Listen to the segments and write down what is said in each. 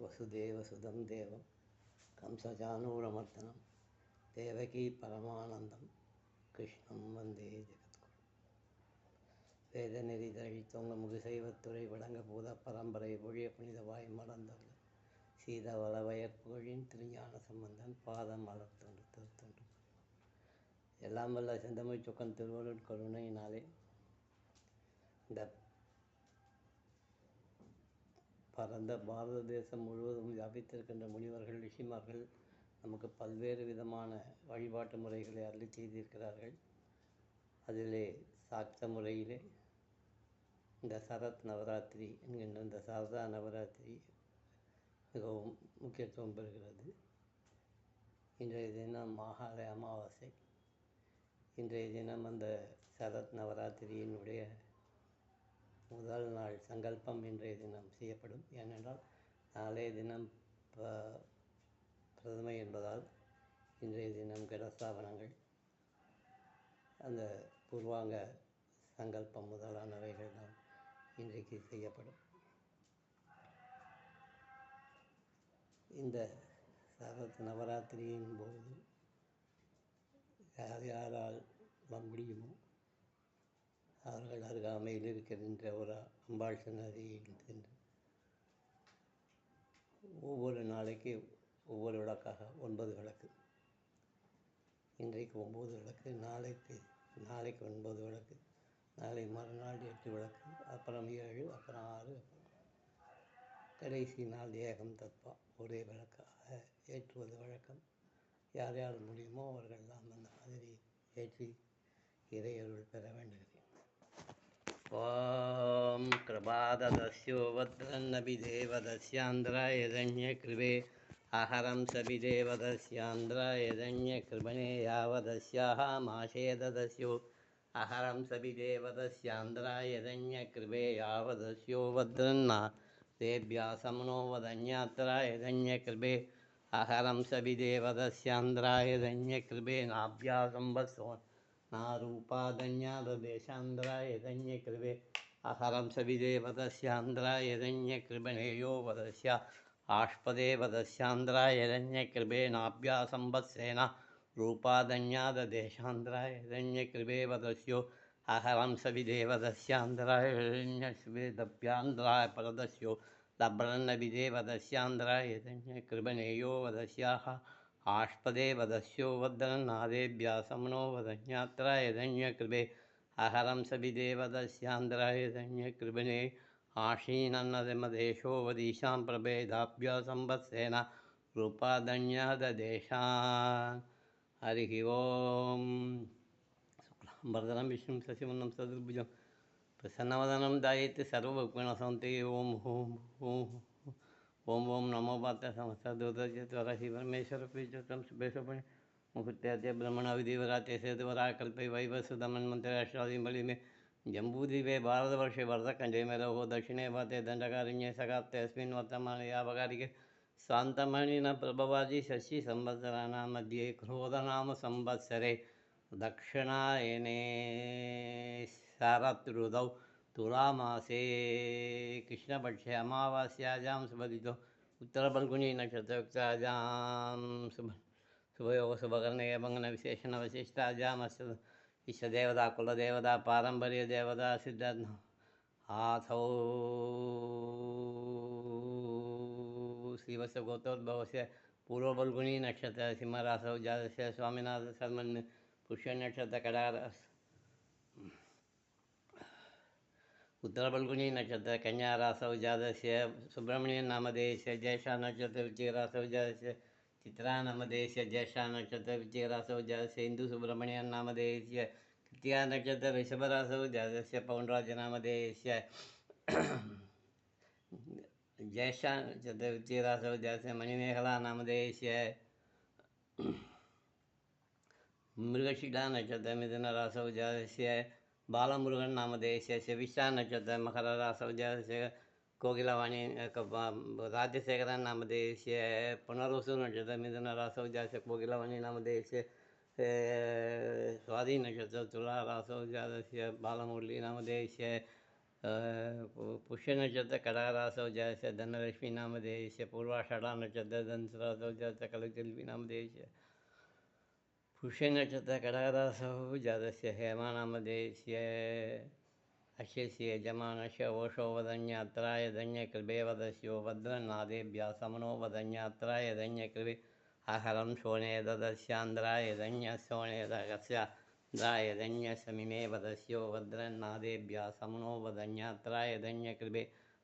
वसुदेवसुतं देवं कंसचानूरमर्दनं देवकी परमानन्दं கிருஷ்ணம் வந்தே ஜெகத்குரு. வேதநெறி தழித்தோங்க முகுசைவத்துறை வழங்க பூத பரம்பரை பொழிய புனித வாய் மலர்ந்தவர்கள் சீதவள வயற்புகழின் திருஞான சம்பந்தன் பாதம் மலர்த்தொன்று திருத்தொன்று. எல்லாம் வல்ல செந்தமிழ் சொக்கன் திருவருள் கருணையினாலே இந்த பரந்த பாரத தேசம் முழுவதும் வியாபித்திருக்கின்ற முனிவர்கள் ரிஷிமார்கள் நமக்கு பல்வேறு விதமான வழிபாட்டு முறைகளை அருளி செய்திருக்கிறார்கள். அதிலே சாக்த முறையிலே இந்த சரத் நவராத்திரி என்கின்ற இந்த சாரதா நவராத்திரி மிகவும் முக்கியத்துவம் பெறுகிறது. இன்றைய தினம் மாகாளய அமாவாசை. இன்றைய தினம் அந்த சரத் நவராத்திரியினுடைய முதல் நாள் சங்கல்பம் இன்றைய தினம் செய்யப்படும். ஏனென்றால் நாளைய தினம் பிரதமை என்பதால் இன்றைய தினம் கடஸ்தாபனங்கள், அந்த பூர்வாங்க சங்கல்பம் முதலானவைகள் தான் இன்றைக்கு செய்யப்படும். இந்த சரத் நவராத்திரியின் போது யார் யாரால் முடியுமோ அவர்கள் அருகாமையில் இருக்கின்ற ஒரு அம்பாள் சன்னதியில் சென்று ஒவ்வொரு நாளைக்கு ஒவ்வொரு விளக்காக 9 விளக்கு, இன்றைக்கு 9 விளக்கு, நாளைக்கு 9 விளக்கு, நாளை மறுநாள் 8 விளக்கு, அப்புறம் 7, அப்புறம் 6, கடைசி நாள் ஏகம் தத்வா ஒரே விளக்காக ஏற்றுவது வழக்கம். யார் யார் முடியுமோ அவர்களெல்லாம் அந்த மாதிரி ஏற்றி இறையருள் பெற வேண்டுகிறேன். ஓம் கிருபாதஸ்யோ வத்ரன்னபிதேவதஸ்யாந்திராயதன்ய கிருபே அஹரம் சபிதேவதஸ்யாந்திராயதன்ய கிருபணே யாவதஸ்யாஹ மாஷேததஸ்யோ அஹரம் சபிதேவதஸ்யாந்திராயதன்ய கிருபே யாவதஸ்யோ வத்ரன்னா தேவ்யாசம்னோ வதன்யாத்ராயதன்ய கிருபே அஹரம் சபிதேவதஸ்யாந்திராயதன்ய கிருபே நாப்யாசம் வத்சோ நாரூபாதன்யாதேசாந்திராயதன்ய கிருபே அஹரம் சபிதேவதஸ்யாந்திராயதன்ய கிருபணேயோ வதஸ்யா ஆஷ்பதேவதஸ்யாந்திராயதன்ய கிருபே நாப்யாசம் வத்சேனா ரூபாதன்யாதேசாந்திராயதன்ய கிருபே வதஸ்யோ அஹரம் சபிதேவதஸ்யாந்திராயதன்ய கிருபே தப்யாந்திராய பரதஸ்யோ லப்ரன்னபிதேவதஸ்யாந்திராயதன்ய கிருபணேயோ வதஸ்யாஹ ஆஷ்பதே வதஸ்யோ வத்ரநாதேபியாசம்னோ வதன்யாத்ராயதன்ய கிருபே அஹரம் சபிதேவதஸ்யாந்திராயதன்ய கிருபணே ஆஷீனன்னதமதேஷோ வதீஷாம் பிரபேதாப்யாசம் வத்சேன ரூபாதன்யாதேஷான். ஹரிஹி ஓம். சுக்லாம் பரதரம் விஷ்ணும் சசிவர்ணம் சதுர்புஜம் பிரசன்னவதனம் தாயேத் சர்வவிக்னோபசாந்தயே. ஓம் ஓம் ஓம் ஓம் ஓம் நமோ பார்த்த சமஸ்தூதரசி பரமேஸ்வர பீஜம் சுபேஷபணி मुहूर्त्याद्य ब्रह्मण विधिवराते सेतुवरा कल्पे वैवस्वतमन्मन्त्राष्ट्रादि बलि में जम्बूद्वीपे भारतवर्षे वर्धखण्डे में रहो दक्षिणे भारते दण्डकारण्ये सगाप्ते अस्मिन् वर्तमाने यावकारिके स्वान्तमणिन प्रभवादि षष्ठी संवत्सराणां मध्ये क्रोधनाम संवत्सरे दक्षिणायने शरदृतौ तुलामासे कृष्णपक्षे अमावास्यायां सुबदितो उत्तरफल्गुनी नक्षत्रयुक्तायां शुभयोग शुभकर्णे भंगन विशेषण विशिष्टाजामस्त इष्टदेवता कुलदेवता पारंपर्य देवता सिद्धार्थ आथौ शिवस्य गोत्रोद्भवस्य पूर्वफल्गुनी नक्षत्र सिंहरासौ जातस्य स्वामिनाथ शर्मन् पुष्य नक्षत्र कडार उत्तरफल्गुनी नक्षत्र कन्या रासौ जातस्य सुब्रह्मण्यन नामधेयस्य ज्येष्ठा नक्षत्र वृश्चिकरासौ जातस्य चित्रा नामधेयस्य ज्येष्ठा नक्षत्र वृश्चिकरासौ जातस्य हिंदू सुब्रह्मण्यन नामधेयस्य कृत्तिका नक्षत्र ऋषभरासौ जातस्य पौंडराज नामधेयस्य ज्येष्ठा नक्षत्र वृश्चिकरासौ जातस्य मणिमेखला नामधेयस्य मृगशिला नक्षत्र मिथुनरासौ जातस्य बालमुरुगन नामधेयस्य शविष्ठा नक्षत्र मकररासौ जातस्य कोकिलवाणी राजशेखरन नामधेयस्य पुनर्वसु नक्षत्र मिथुनरासौ जातस्य कोकिलवाणी नामधेयस्य स्वाति नक्षत्र तुलारासौ जातस्य बालमुरली नामधेयस्य पुष्य नक्षत्र कडारासौ जयस्य धनलक्ष्मी नामधेयस्य पूर्वाषाढा नक्षत्र धनसरासौ जयस्य कलकल्पी नामधेयस्य पुष्य नक्षत्र कडारासौ जातस्य हेमा नामधेयस्य अश्यस्य यजमानस्य ओषो वदन्यात्राय धन्यकृभे वदस्यो भद्रनादेभ्यः समनो वदन्यात्राय धन्यकृभे आहरं शोणे ददस्यान्द्राय धन्यशोणेदगस्यान्द्राय धन्यसमिमे वदस्यो भद्रनादेभ्यः समनो वदन्यात्राय धन्यकृभे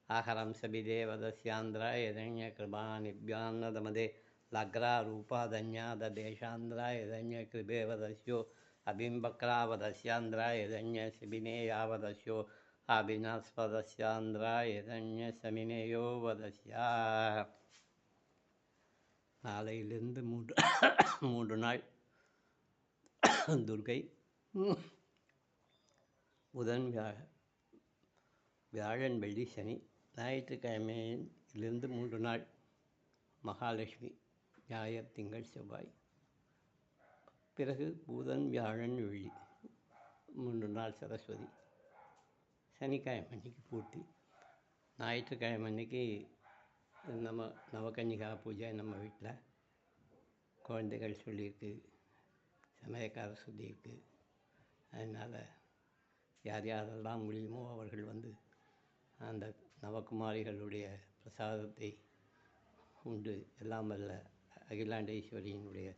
आहरं सबिदे वदस्यान्द्राय धन्यकृभानिभ्यान्नदमदे लग्रारूपाधन्याददेशान्द्राय धन्यकृभे वदस्यो अबिम्बक्रावदस्यान्द्राय धन्यसबिमेया वदस्यो अभिनास्पदस्यान्द्राय धन्यसमिमेयो वदस्या. நாளையிலிருந்து 3 நாள் துர்கை, புதன், வியாழன், வெள்ளி, சனி, ஞாயிற்றுக்கிழமையிலிருந்து 3 நாள் மகாலட்சுமி, ஞாயிறு, திங்கள், செவ்வாய், பிறகு புதன், வியாழன், வெள்ளி 3 நாள் சரஸ்வதி, சனிக்கிழமை அன்னைக்கு பூர்த்தி, ஞாயிற்றுக்கிழமை அன்னைக்கு நம்ம நவகன்னிகா பூஜை நம்ம வீட்டில் குழந்தைகள் சொல்லியிருக்கு, சமயக்காரர் சொல்லியிருக்கு. அதனால் யார் யாரெல்லாம் முடியுமோ அவர்கள் வந்து அந்த நவகுமாரிகளுடைய பிரசாதத்தை உண்டு எல்லாம் வல்ல அகிலாண்டேஸ்வரியினுடைய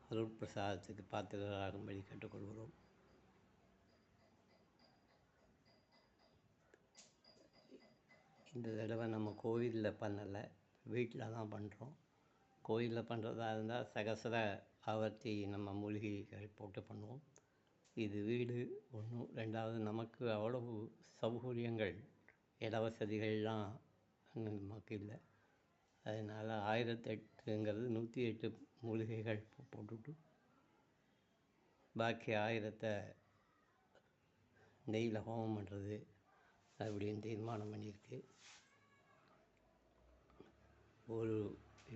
அருட்பிரசாதத்துக்கு பாத்திரராகும்படி கேட்டுக்கொள்கிறோம். இந்த தடவை நம்ம கோவிலில் பண்ணலை, வீட்டில் தான் பண்ணுறோம். கோவிலில் பண்ணுறதா இருந்தால் சகசர ஆவர்த்தி நம்ம மூலிகைகள் போட்டு பண்ணுவோம். இது வீடு ஒன்றும், ரெண்டாவது நமக்கு அவ்வளவு சௌகரியங்கள் இடவசதிகள்லாம் நமக்கு இல்லை. அதனால் 1008ங்கிறது 108 மூலிகைகள் போட்டுவிட்டு பாக்கி 1000 நெய்யில் ஹோமம் பண்ணுறது அப்படின்னு தீர்மானம் பண்ணியிருக்கு. ஒரு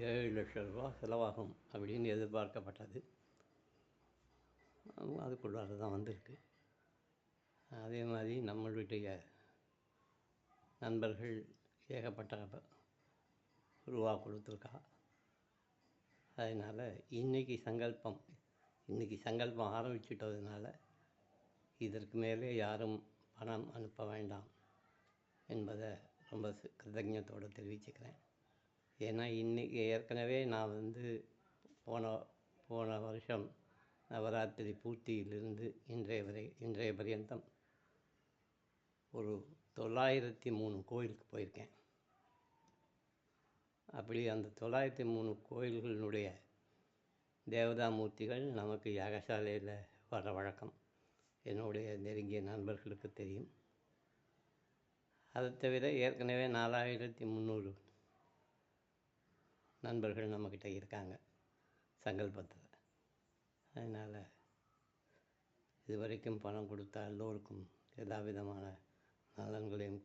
7 லட்சம் ரூபா செலவாகும் அப்படின்னு எதிர்பார்க்கப்பட்டது. அதுக்குள்ளார தான் வந்திருக்கு. அதே மாதிரி நம்மளுடைய நண்பர்கள் ஏகப்பட்ட ரூபா கொடுத்துருக்கா. அதனால் இன்றைக்கி சங்கல்பம் ஆரம்பிச்சிட்டதுனால இதற்கு மேலே யாரும் பணம் அனுப்ப வேண்டாம் என்பதை ரொம்ப கிருத்தஞத்தோடு தெரிவிச்சுக்கிறேன். ஏன்னா இன்றைக்கி ஏற்கனவே நான் வந்து போன வருஷம் நவராத்திரி பூர்த்தியிலிருந்து இன்றைய பர்யந்தம் ஒரு 903 கோயிலுக்கு போயிருக்கேன். அப்படி அந்த 903 கோயில்களினுடைய தேவதாமூர்த்திகள் நமக்கு யாகசாலையில் வர வழக்கம் என்னுடைய நெருங்கிய நண்பர்களுக்கு தெரியும். அதை தவிர ஏற்கனவே 4300 நண்பர்கள் நம்மக்கிட்ட இருக்காங்க சங்கல்பத்தில். அதனால் இதுவரைக்கும் பணம் கொடுத்தா எல்லோருக்கும் எல்லா விதமான நலன்களையும்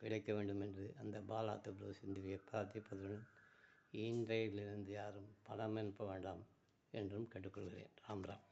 கிடைக்க வேண்டும் என்று அந்த பாலா திரிபுரசுந்தரியை பிரார்த்திப்பதுடன் இன்றையிலிருந்து யாரும் பணம் அனுப்ப வேண்டாம் என்றும் கேட்டுக்கொள்கிறேன். ராம் ராம்.